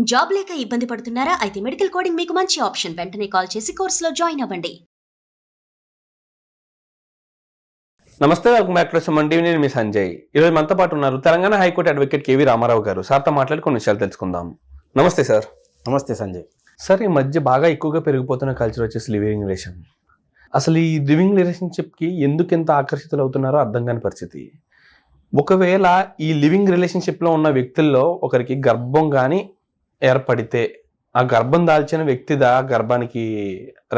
Job లేక ఇబ్బంది పడుతున్నారా? అయితే మెడికల్ కోడింగ్ మీకు మంచి ఆప్షన్. వెంటనే కాల్ చేసి కోర్సులో జాయిన్ అవ్వండి. నమస్తే, welcome back to Suman TV. నేను మీ సంజయ్. ఈరోజు మనతో పాటు ఉన్నారు Telangana high court advocate K V Ramarao గారు. సార్తో మాట్లాడి కొన్ని విషయాలు తెలుసుకుందాం. నమస్తే సార్. నమస్తే సంజయ్. సార్, ఈ మధ్య బాగా ఎక్కువగా పెరిగిపోతున్న కల్చర్ వచ్చేసి లివింగ్ రిలేషన్. అసలు ఈ లివింగ్ రిలేషన్షిప్కి ఎందుకు ఎంత ఆకర్షితులు అవుతున్నారో అర్థం కాని పరిస్థితి. ఒకవేళ ఈ లివింగ్ రిలేషన్షిప్లో ఉన్న వ్యక్తుల్లో ఒకరికి గర్భం కానీ ఏర్పడితే ఆ గర్భం దాల్చిన వ్యక్తిదా గర్భానికి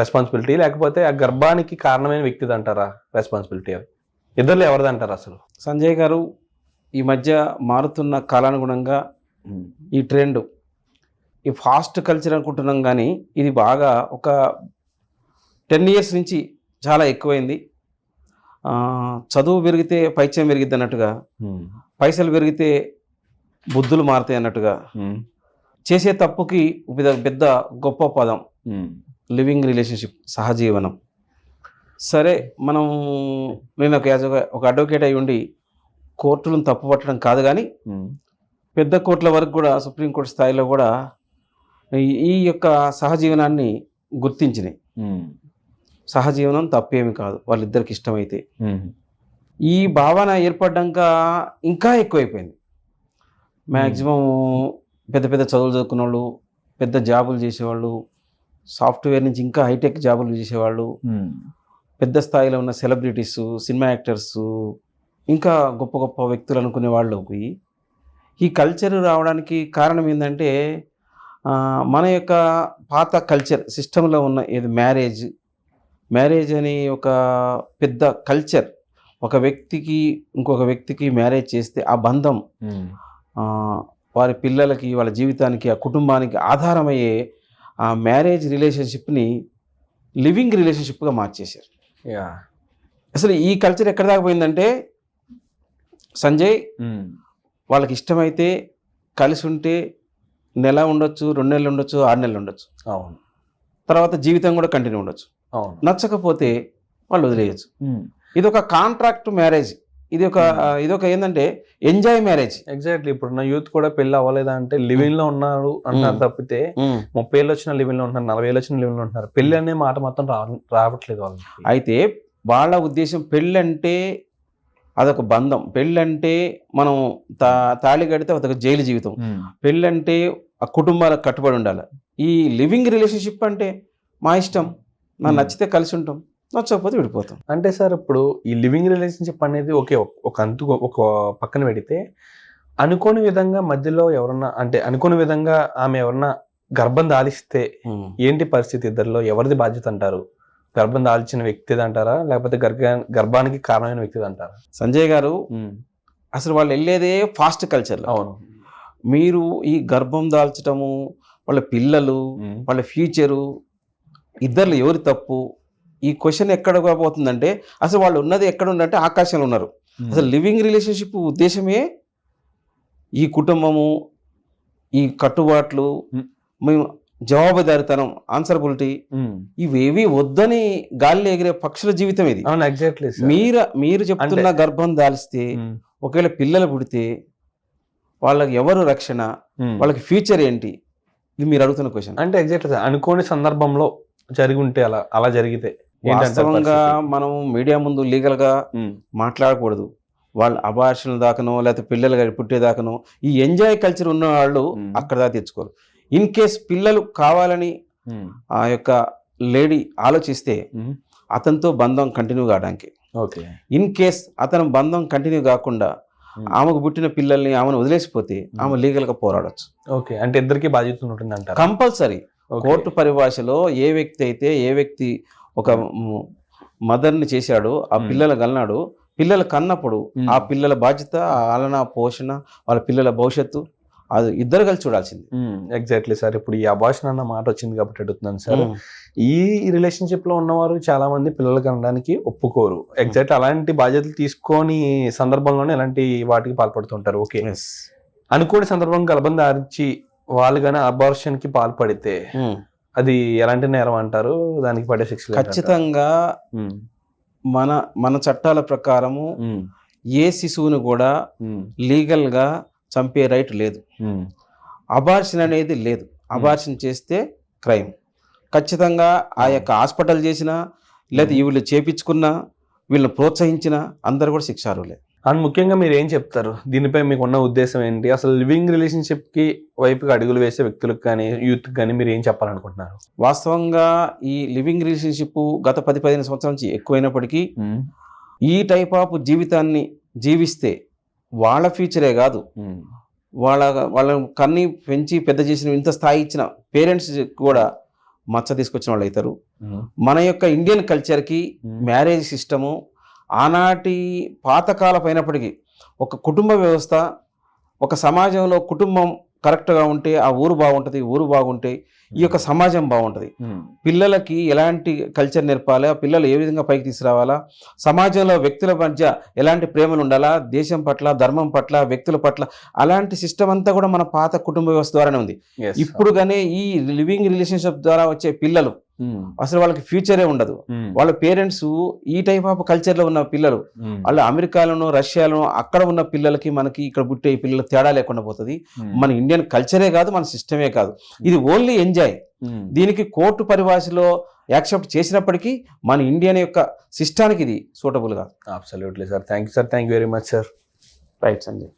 రెస్పాన్సిబిలిటీ, లేకపోతే ఆ గర్భానికి కారణమైన వ్యక్తిది అంటారా రెస్పాన్సిబిలిటీ? ఇద్దరు ఎవరిది అంటారు అసలు? సంజయ్ గారు, ఈ మధ్య మారుతున్న కాలానుగుణంగా ఈ ట్రెండ్, ఈ ఫాస్ట్ కల్చర్ అనుకుంటున్నాం, కానీ ఇది బాగా ఒక 10 years నుంచి చాలా ఎక్కువైంది. చదువు పెరిగితే పైత్యం పెరిగిద్ది అన్నట్టుగా, పైసలు పెరిగితే బుద్ధులు మారుతాయి అన్నట్టుగా, చేసే తప్పుకి పెద్ద గొప్ప పదం లివింగ్ రిలేషన్షిప్, సహజీవనం. సరే, నేను ఒక అడ్వకేట్ అయి ఉండి కోర్టులను తప్పు పట్టడం కాదు, కానీ పెద్ద కోర్టుల వరకు కూడా, సుప్రీంకోర్టు స్థాయిలో కూడా ఈ యొక్క సహజీవనాన్ని గుర్తించినాయి. సహజీవనం తప్పేమి కాదు, వాళ్ళిద్దరికి ఇష్టమైతే. ఈ భావన ఏర్పడ్డాక ఇంకా ఎక్కువైపోయింది. మ్యాక్సిమం పెద్ద పెద్ద చదువులు చదువుకున్న వాళ్ళు, పెద్ద జాబులు చేసేవాళ్ళు, సాఫ్ట్వేర్ నుంచి ఇంకా హైటెక్ జాబులు చేసేవాళ్ళు, పెద్ద స్థాయిలో ఉన్న సెలబ్రిటీస్, సినిమా యాక్టర్స్, ఇంకా గొప్ప గొప్ప వ్యక్తులు అనుకునే వాళ్ళకి ఈ కల్చర్ రావడానికి కారణం ఏంటంటే, మన యొక్క పాత కల్చర్ సిస్టంలో ఉన్న ఏది మ్యారేజ్ అని ఒక పెద్ద కల్చర్. ఒక వ్యక్తికి ఇంకొక వ్యక్తికి మ్యారేజ్ చేస్తే ఆ బంధం వారి పిల్లలకి, వాళ్ళ జీవితానికి, ఆ కుటుంబానికి ఆధారమయ్యే ఆ మ్యారేజ్ రిలేషన్షిప్ని లివింగ్ రిలేషన్షిప్గా మార్చేశారు. అసలు ఈ కల్చర్ ఎక్కడ దాకా పోయిందంటే సంజయ్, వాళ్ళకి ఇష్టమైతే కలిసి ఉంటే నెల ఉండొచ్చు, 2 నెలలు ఉండొచ్చు, 6 నెలలు ఉండొచ్చు, అవును, తర్వాత జీవితం కూడా కంటిన్యూ ఉండొచ్చు. అవును, నచ్చకపోతే వాళ్ళు వదిలేయచ్చు. ఇది ఒక కాంట్రాక్ట్ మ్యారేజ్. ఇది ఒక ఏంటంటే ఎంజాయ్ మ్యారేజ్. ఎగ్జాక్ట్లీ. ఇప్పుడున్న యూత్ కూడా పెళ్లి అవ్వలేదా అంటే లివింగ్ లో ఉన్నారు అంటారు తప్పితే 30 ఏళ్ళు వచ్చిన లివింగ్ లో ఉంటున్నారు, 40 ఏళ్ళు వచ్చిన లివింగ్ లో ఉంటున్నారు. పెళ్లి అనే మాట మొత్తం రావట్లేదు వాళ్ళకి. అయితే వాళ్ళ ఉద్దేశం పెళ్ళి అంటే అదొక బంధం. పెళ్ళి అంటే మనం తాళి కడితే అదొక జైలు జీవితం. పెళ్ళి అంటే ఆ కుటుంబాలకు కట్టుబడి ఉండాలి. ఈ లివింగ్ రిలేషన్షిప్ అంటే మా ఇష్టం, నాకు నచ్చితే కలిసి ఉంటాం, నచ్చకపోతే విడిపోతాం. అంటే సార్, ఇప్పుడు ఈ లివింగ్ రిలేషన్షిప్ అనేది ఒక పక్కన పెడితే, అనుకోని విధంగా మధ్యలో ఎవరన్నా, అంటే అనుకోని విధంగా ఆమె ఎవరన్నా గర్భం దాలిస్తే ఏంటి పరిస్థితి? ఇద్దరిలో ఎవరిది బాధ్యత అంటారు? గర్భం దాల్చిన వ్యక్తిది అంటారా, లేకపోతే గర్భానికి కారణమైన వ్యక్తిది అంటారా? సంజయ్ గారు, అసలు వాళ్ళు వెళ్ళేదే ఫాస్ట్ కల్చర్. అవును. మీరు ఈ గర్భం దాల్చటము, వాళ్ళ పిల్లలు, వాళ్ళ ఫ్యూచరు, ఇద్దరు ఎవరి తప్పు? ఈ క్వశ్చన్ ఎక్కడ పోతుందంటే, అసలు వాళ్ళు ఉన్నది ఎక్కడ ఉందంటే ఆకాశంలో ఉన్నారు. అసలు లివింగ్ రిలేషన్షిప్ ఉద్దేశమే ఈ కుటుంబము, ఈ కట్టుబాట్లు, మేము జవాబుదారితనం, ఆన్సరబిలిటీ, ఇవేవి వద్దని గాలిలో ఎగిరే పక్షుల జీవితం ఇది. అవును, ఎగ్జాక్ట్లీ. మీరు చెప్తున్న గర్భం దాల్స్తే, ఒకవేళ పిల్లలు పుడితే వాళ్ళకి ఎవరు రక్షణ, వాళ్ళకి ఫ్యూచర్ ఏంటి? ఇది మీరు అడుగుతున్న క్వశ్చన్. అంటే ఎగ్జాక్ట్లీ అనుకోని సందర్భంలో జరిగి ఉంటే, అలా జరిగితే వాస్తవంగా మనం మీడియా ముందు లీగల్ గా మాట్లాడకూడదు. వాళ్ళు అబార్షన్ల దాకానో, లేకపోతే పిల్లలు పుట్టేదాకానో ఈ ఎంజాయ్ కల్చర్ ఉన్న వాళ్ళు అక్కడ దాకా తెచ్చుకోరు. ఇన్ కేస్ పిల్లలు కావాలని ఆ యొక్క లేడీ ఆలోచిస్తే అతనితో బంధం కంటిన్యూ కావడానికి, ఇన్ కేస్ అతను బంధం కంటిన్యూ కాకుండా ఆమెకు పుట్టిన పిల్లల్ని ఆమెను వదిలేసిపోతే ఆమె లీగల్ గా పోరాడచ్చు. ఓకే, అంటే ఇద్దరికి బాధ్యత ఉంటుంది అంటారు కంపల్సరీ. కోర్టు పరిభాషలో ఏ వ్యక్తి ఒక మదర్ని చేశాడో, ఆ పిల్లలు కన్నాడు, పిల్లలు కన్నప్పుడు ఆ పిల్లల బాధ్యత, ఆలన పోషణ, వాళ్ళ పిల్లల భవిష్యత్తు, అది ఇద్దరు కలిసి చూడాల్సింది. Exactly sir. ఇప్పుడు ఈ అబార్షన్ అన్న మాట వచ్చింది కాబట్టి అడుగుతున్నాను సార్. ఈ రిలేషన్షిప్ లో ఉన్నవారు చాలా మంది పిల్లలు కనడానికి ఒప్పుకోరు. ఎగ్జాక్ట్లీ అలాంటి బాధ్యతలు తీసుకొని సందర్భంలోనే ఇలాంటి వాటికి పాల్పడుతుంటారు. ఓకే, అనుకోని సందర్భం గర్భం దాల్చి వాళ్ళు కానీ అబార్షన్ కి పాల్పడితే అది ఎలాంటి నేరం అంటారు? దానికి పడే శిక్ష ఖచ్చితంగా మన చట్టాల ప్రకారము ఏ శిశువును కూడా లీగల్ గా చంపే రైట్ లేదు. అబార్షన్ అనేది లేదు. అబార్షన్ చేస్తే క్రైమ్. ఖచ్చితంగా ఆ యొక్క హాస్పిటల్ చేసినా లేదా వీళ్ళు చేపించుకున్నా వీళ్ళని ప్రోత్సహించినా అందరు కూడా శిక్షార్హులే. అండ్ ముఖ్యంగా మీరు ఏం చెప్తారు దీనిపై మీకు ఉన్న ఉద్దేశం ఏంటి? అసలు లివింగ్ రిలేషన్షిప్కి వైపుగా అడుగులు వేసే వ్యక్తులకు కానీ యూత్కి కానీ మీరు ఏం చెప్పాలనుకుంటున్నారు? వాస్తవంగా ఈ లివింగ్ రిలేషన్షిప్ గత 10-15 సంవత్సరాల నుంచి ఎక్కువైనప్పటికీ ఈ టైప్ ఆఫ్ జీవితాన్ని జీవిస్తే వాళ్ళ ఫ్యూచరే కాదు, వాళ్ళ కన్ని పెంచి పెద్ద చేసిన ఇంత స్థాయి ఇచ్చిన పేరెంట్స్ కూడా మచ్చ తీసుకొచ్చిన వాళ్ళు అవుతారు. మన యొక్క ఇండియన్ కల్చర్కి మ్యారేజ్ సిస్టము ఆనాటి పాతకాలపైనప్పటికీ ఒక కుటుంబ వ్యవస్థ, ఒక సమాజంలో కుటుంబం కరెక్ట్గా ఉంటే ఆ ఊరు బాగుంటుంది, ఊరు బాగుంటే ఈ యొక్క సమాజం బాగుంటుంది. పిల్లలకి ఎలాంటి కల్చర్ నేర్పాలి, ఆ పిల్లలు ఏ విధంగా పైకి తీసుకురావాలా, సమాజంలో వ్యక్తుల మధ్య ఎలాంటి ప్రేమలు ఉండాలా, దేశం పట్ల, ధర్మం పట్ల, వ్యక్తుల పట్ల, అలాంటి సిస్టమ్ అంతా కూడా మన పాత కుటుంబ వ్యవస్థ ద్వారానే ఉంది. ఇప్పుడు కానీ ఈ లివింగ్ రిలేషన్షిప్ ద్వారా వచ్చే పిల్లలు అసలు వాళ్ళకి ఫ్యూచరే ఉండదు. వాళ్ళ పేరెంట్స్ ఈ టైప్ ఆఫ్ కల్చర్ లో ఉన్న పిల్లలు, వాళ్ళు అమెరికాలోనూ రష్యాలోనూ అక్కడ ఉన్న పిల్లలకి మనకి ఇక్కడ పుట్టే ఈ పిల్లలు తేడా లేకుండా పోతుంది. మన ఇండియన్ కల్చరే కాదు, మన సిస్టమే కాదు, ఇది ఓన్లీ ఎంజాయ్. దీనికి కోర్టు పరిభాషలో యాక్సెప్ట్ చేసినప్పటికీ మన ఇండియన్ యొక్క సిస్టానికి ఇది సూటబుల్ కాదు. Absolutely sir. Thank you sir. Thank you very much sir. Right Sanjay.